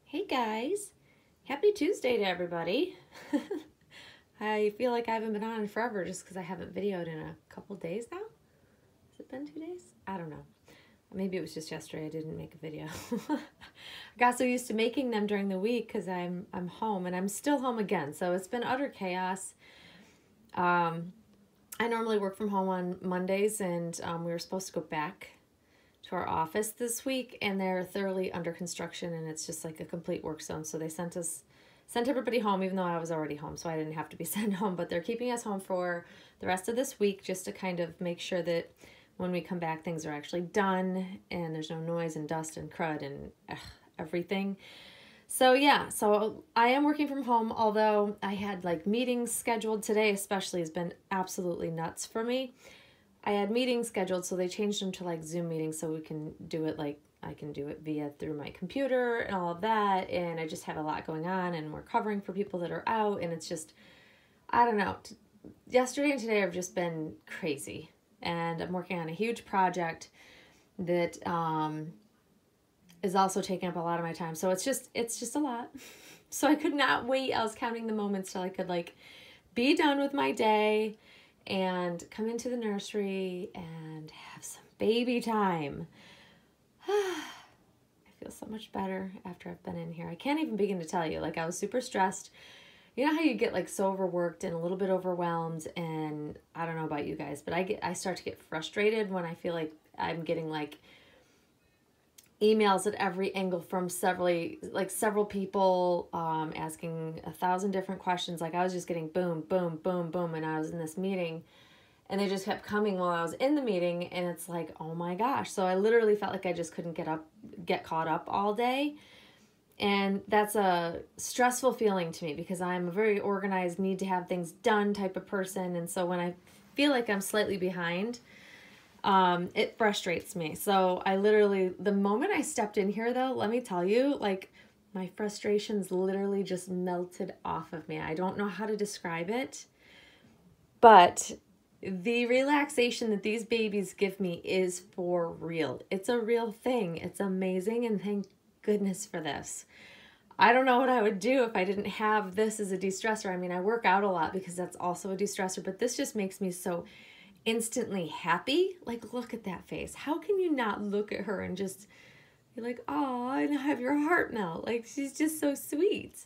Hey guys, happy Tuesday to everybody. I feel like I haven't been on in forever just because I haven't videoed in a couple days now. Has it been 2 days? I don't know. Maybe it was just yesterday I didn't make a video. I got so used to making them during the week because I'm home and I'm still home again. So it's been utter chaos. I normally work from home on Mondays and we were supposed to go back to our office this week and they're thoroughly under construction and it's just like a complete work zone. So they sent everybody home even though I was already home, so I didn't have to be sent home, but they're keeping us home for the rest of this week just to kind of make sure that when we come back things are actually done and there's no noise and dust and crud and everything. So yeah, so I am working from home, although I had like meetings scheduled today, especially has been absolutely nuts for me. I had meetings scheduled, so they changed them to like Zoom meetings so we can do it like I can do it through my computer and all of that. And I just have a lot going on and we're covering for people that are out. And it's just, I don't know. Yesterday and today have just been crazy. And I'm working on a huge project that is also taking up a lot of my time. So it's just a lot. So I could not wait. I was counting the moments till I could like be done with my day and come into the nursery and have some baby time. I feel so much better after I've been in here. I can't even begin to tell you. Like, I was super stressed. You know how you get like so overworked and a little bit overwhelmed, and I don't know about you guys, but I start to get frustrated when I feel like I'm getting like emails at every angle from several people asking 1,000 different questions. Like I was just getting boom, boom, boom, boom, and I was in this meeting and they just kept coming while I was in the meeting, and it's like, oh my gosh. So I literally felt like I just couldn't get caught up all day. And that's a stressful feeling to me because I'm a very organized, need to have things done type of person. And so when I feel like I'm slightly behind, it frustrates me. So I literally, the moment I stepped in here though, let me tell you, like my frustrations literally just melted off of me. I don't know how to describe it, but the relaxation that these babies give me is for real. It's a real thing. It's amazing, and thank goodness for this. I don't know what I would do if I didn't have this as a de-stressor. I mean, I work out a lot because that's also a de-stressor, but this just makes me so instantly happy. Like, look at that face. How can you not look at her and just be like, oh, and have your heart melt? Like, she's just so sweet.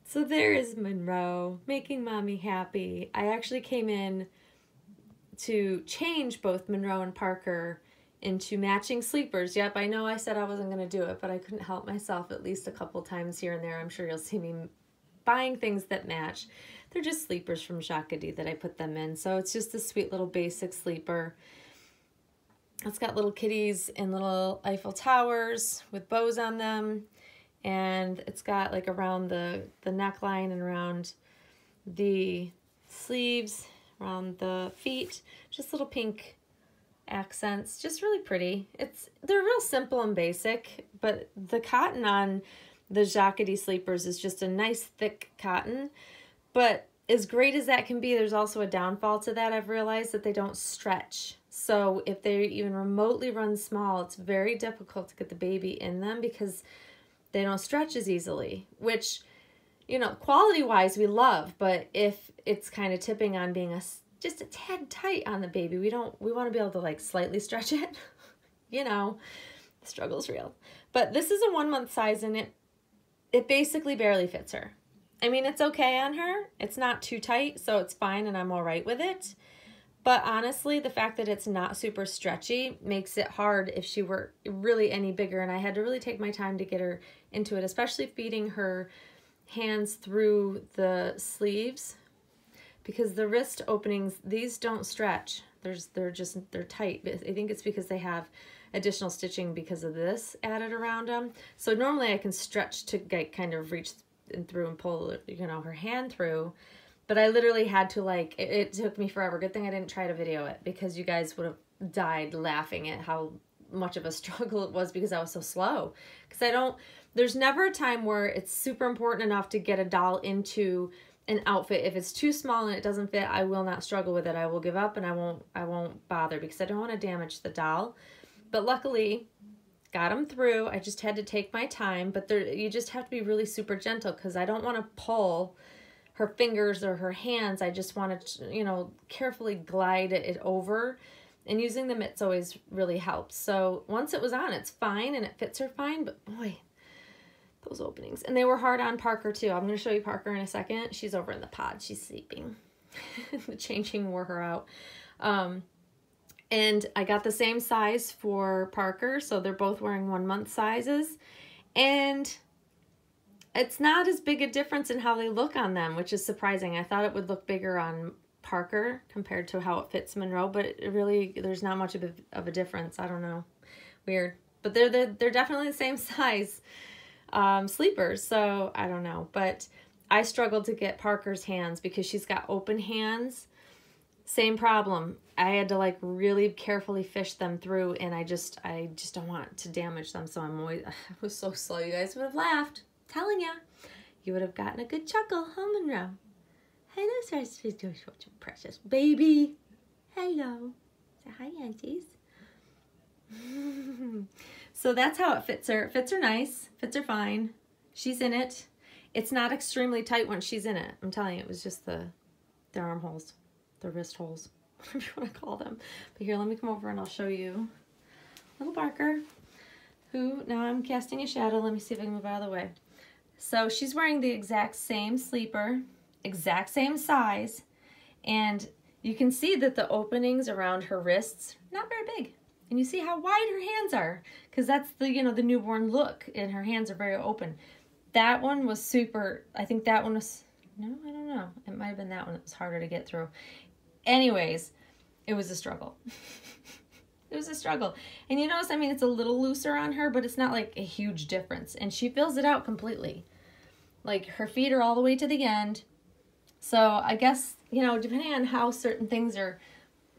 So there is Monroe making mommy happy. I actually came in to change both Monroe and Parker into matching sleepers. Yep, I know I said I wasn't going to do it, but I couldn't help myself at least a couple times here and there. I'm sure you'll see me buying things that match. They're just sleepers from Jacquardie that I put them in. So it's just a sweet little basic sleeper. It's got little kitties and little Eiffel Towers with bows on them. And it's got like around the neckline and around the sleeves, around the feet, just little pink accents, just really pretty. They're real simple and basic, but the cotton on the Jacquardie sleepers is just a nice thick cotton. But as great as that can be, there's also a downfall to that. I've realized that they don't stretch. So if they even remotely run small, it's very difficult to get the baby in them because they don't stretch as easily, which, you know, quality-wise we love, but if it's kind of tipping on being just a tad tight on the baby, we want to be able to like slightly stretch it. You know, the struggle's real. But this is a 1-month size and it basically barely fits her. I mean, it's okay on her. It's not too tight, so it's fine and I'm all right with it. But honestly, the fact that it's not super stretchy makes it hard if she were really any bigger, and I had to really take my time to get her into it, especially feeding her hands through the sleeves because the wrist openings, these don't stretch. They're tight. I think it's because they have additional stitching because of this added around them. So normally I can stretch to kind of reach through and pull, you know, her hand through. But I literally had to like, it took me forever. Good thing I didn't try to video it because you guys would have died laughing at how much of a struggle it was because I was so slow. Because there's never a time where it's super important enough to get a doll into an outfit. If it's too small and it doesn't fit, I will not struggle with it. I will give up and I won't bother because I don't want to damage the doll. But luckily, got them through. I just had to take my time, but you just have to be really super gentle because I don't want to pull her fingers or her hands. I just want to, you know, carefully glide it over, and using the mitts always really helps. So once it was on, it's fine and it fits her fine, but boy, those openings. And they were hard on Parker too. I'm going to show you Parker in a second. She's over in the pod. She's sleeping. The changing wore her out. And I got the same size for Parker, so they're both wearing 1 month sizes. And it's not as big a difference in how they look on them, which is surprising. I thought it would look bigger on Parker compared to how it fits Monroe, but it really, there's not much of a difference. I don't know. Weird. But they're definitely the same size sleepers, so I don't know. But I struggled to get Parker's hands because she's got open hands. Same problem. I had to like really carefully fish them through, and I just don't want to damage them. So I was so slow. You guys would have laughed. I'm telling ya. You would have gotten a good chuckle, huh, Monroe? Hello, precious baby. Hello. Say hi, aunties. So that's how it fits her. It fits her nice. Fits her fine. She's in it. It's not extremely tight when she's in it. I'm telling you, it was just the armholes. The wrist holes, whatever you want to call them. But here, let me come over and I'll show you little Parker, who, now I'm casting a shadow. Let me see if I can move out of the way. So she's wearing the exact same sleeper, exact same size, and you can see that the openings around her wrists, not very big. And you see how wide her hands are, because that's the, you know, the newborn look, and her hands are very open. That one was super, I think that one was, no, I don't know. It might have been that one that was harder to get through. Anyways, it was a struggle. It was a struggle. And you notice, I mean, it's a little looser on her, but it's not like a huge difference. And she fills it out completely. Like, her feet are all the way to the end. So I guess, you know, depending on how certain things are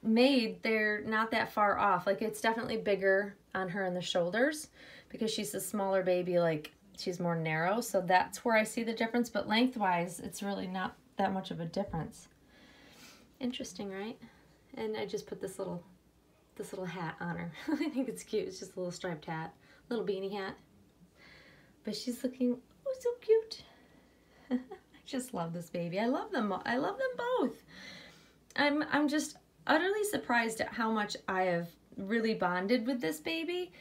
made, they're not that far off. Like, it's definitely bigger on her in the shoulders because she's a smaller baby. Like, she's more narrow. So that's where I see the difference. But lengthwise, it's really not that much of a difference. Interesting, right? And I just put this little hat on her. I think it's cute. It's just a little striped hat, little beanie hat. But she's looking, oh, so cute. I just love this baby. I love them. I love them both. I'm just utterly surprised at how much I have really bonded with this baby.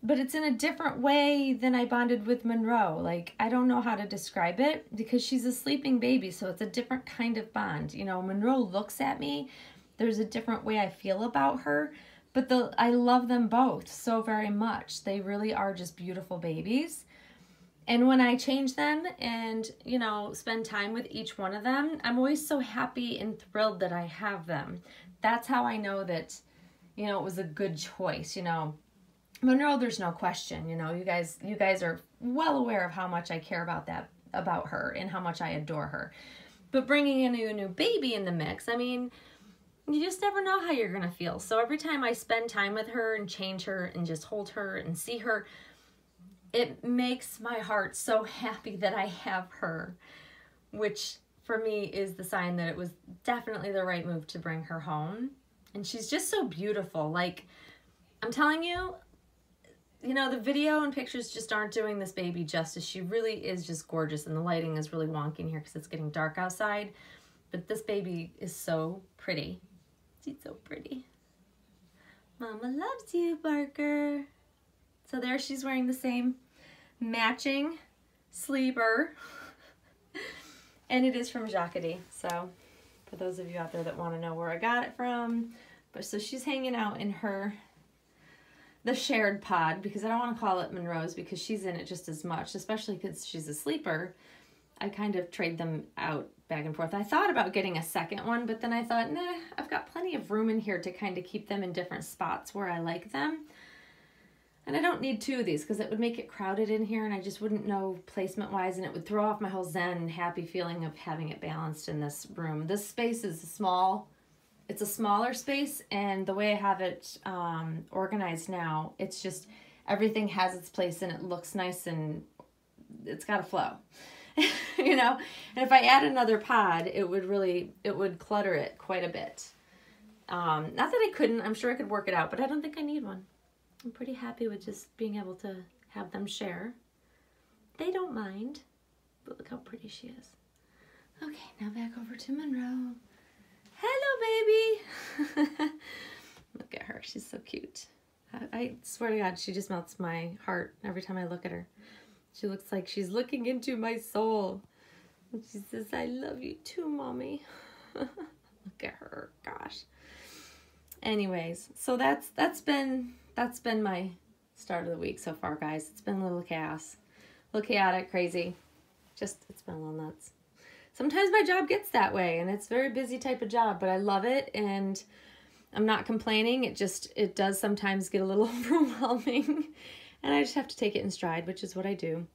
But it's in a different way than I bonded with Monroe. Like, I don't know how to describe it because she's a sleeping baby, so it's a different kind of bond. You know, Monroe looks at me. There's a different way I feel about her. But I love them both so very much. They really are just beautiful babies. And when I change them and, you know, spend time with each one of them, I'm always so happy and thrilled that I have them. That's how I know that, you know, it was a good choice, you know. Monroe, there's no question, you know, you guys are well aware of how much I care about her and how much I adore her. But bringing in a new baby in the mix, I mean, you just never know how you're going to feel. So every time I spend time with her and change her and just hold her and see her, it makes my heart so happy that I have her, which for me is the sign that it was definitely the right move to bring her home. And she's just so beautiful. Like, I'm telling you, you know, the video and pictures just aren't doing this baby justice. She really is just gorgeous, and the lighting is really wonky in here because it's getting dark outside. But this baby is so pretty. She's so pretty. Mama loves you, Parker. So there she's wearing the same matching sleeper. And it is from Jacquardie. So for those of you out there that want to know where I got it from. But so she's hanging out in the shared pod, because I don't want to call it Monroe's because she's in it just as much, especially because she's a sleeper. I kind of trade them out back and forth. I thought about getting a second one, but then I thought, nah, I've got plenty of room in here to kind of keep them in different spots where I like them. And I don't need two of these because it would make it crowded in here and I just wouldn't know placement wise, and it would throw off my whole zen happy feeling of having it balanced in this room. This space is small. It's a smaller space, and the way I have it organized now, it's just everything has its place and it looks nice and it's got a flow, you know? And if I add another pod, it would clutter it quite a bit. Not that I couldn't, I'm sure I could work it out, but I don't think I need one. I'm pretty happy with just being able to have them share. They don't mind, but look how pretty she is. Okay, now back over to Monroe. Hello, baby. Look at her, she's so cute. I swear to God, she just melts my heart every time I look at her. She looks like she's looking into my soul. And she says, I love you too, Mommy. Look at her, gosh. Anyways, so that's been my start of the week so far, guys. It's been a little chaos. A little chaotic, crazy. It's been a little nuts. Sometimes my job gets that way, and it's a very busy type of job, but I love it, and I'm not complaining. It does sometimes get a little overwhelming, and I just have to take it in stride, which is what I do.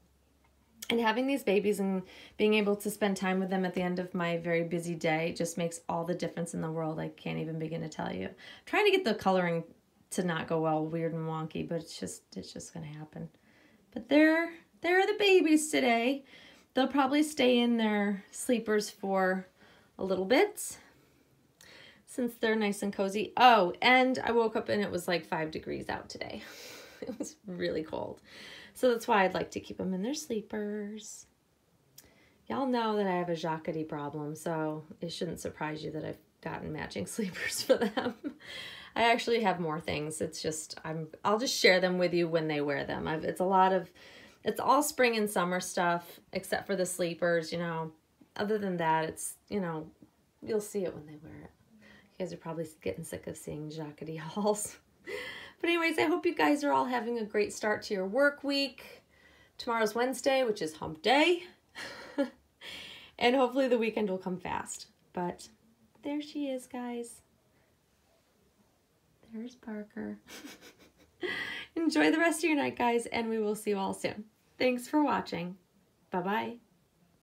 And having these babies and being able to spend time with them at the end of my very busy day just makes all the difference in the world. I can't even begin to tell you. I'm trying to get the coloring to not go all weird and wonky, but it's just going to happen. But there are the babies today. They'll probably stay in their sleepers for a little bit since they're nice and cozy. Oh, and I woke up and it was like 5 degrees out today. It was really cold. So that's why I'd like to keep them in their sleepers. Y'all know that I have a Jacquerie problem, so it shouldn't surprise you that I've gotten matching sleepers for them. I actually have more things. It's just, I'll just share them with you when they wear them. It's all spring and summer stuff, except for the sleepers, you know. Other than that, it's, you know, you'll see it when they wear it. You guys are probably getting sick of seeing Jacquerie hauls. But anyways, I hope you guys are all having a great start to your work week. Tomorrow's Wednesday, which is hump day. And hopefully the weekend will come fast. But there she is, guys. There's Parker. Enjoy the rest of your night, guys, and we will see you all soon. Thanks for watching. Bye-bye.